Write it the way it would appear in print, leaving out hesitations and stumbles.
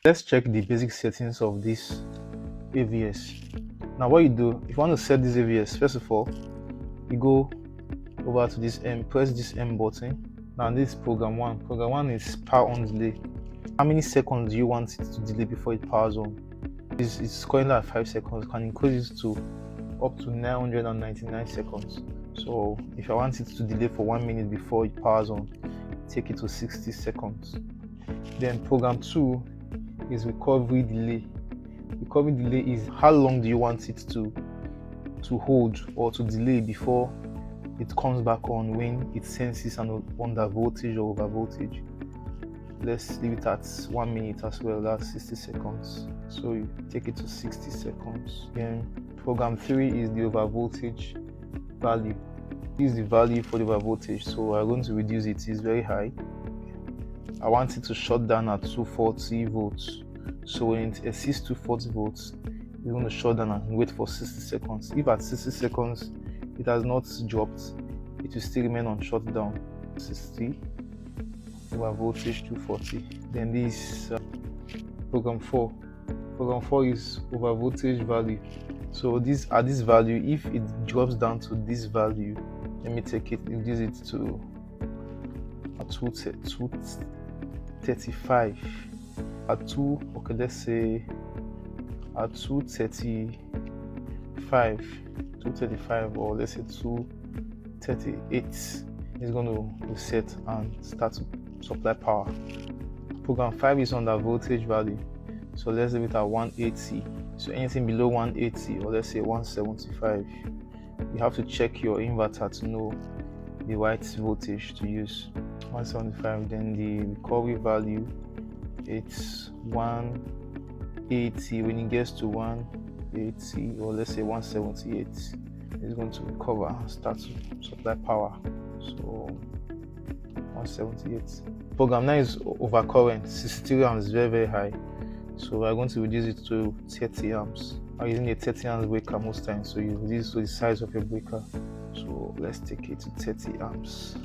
Let's check the basic settings of this AVS. Now what you do, if you want to set this AVS, first of all, you go over to this M, press this M button. Now this is program 1. Program 1 is power on delay. How many seconds do you want it to delay before it powers on? It's currently at 5 seconds. You can increase it to up to 999 seconds. So if I want it to delay for 1 minute before it powers on, take it to 60 seconds. Then program 2 is recovery delay. Recovery delay is how long do you want it to hold or to delay before it comes back on when it senses an under voltage or over voltage. Let's leave it at 1 minute as well, that's 60 seconds. So you take it to 60 seconds. Then program 3 is the over voltage value. This is the value for the over voltage, so I'm going to reduce it. It's very high. I want it to shut down at 240 volts. So when it exceeds 240 volts, it's going to shut down and wait for 60 seconds. If at 60 seconds it has not dropped, it will still remain on shutdown. 60 over voltage 240. Then this program 4. Program 4 is over voltage value. So this at this value, if it drops down to this value, let me take it, reduce it to 235. At 2, okay, let's say at 235, or let's say 238, it's going to reset and start to supply power. Program 5 is on the voltage value, so let's leave it at 180. So anything below 180, or let's say 175, you have to check your inverter to know the right voltage to use. 175. Then the recovery value, it's 180. When it gets to 180, or let's say 178, it's going to recover and start to supply power. So 178. Program 9 is overcurrent. 63 amps is very high, so we're going to reduce it to 30 amps. I'm using a 30 amps breaker most times, so you reduce to the size of your breaker. So let's take it to 30 amps.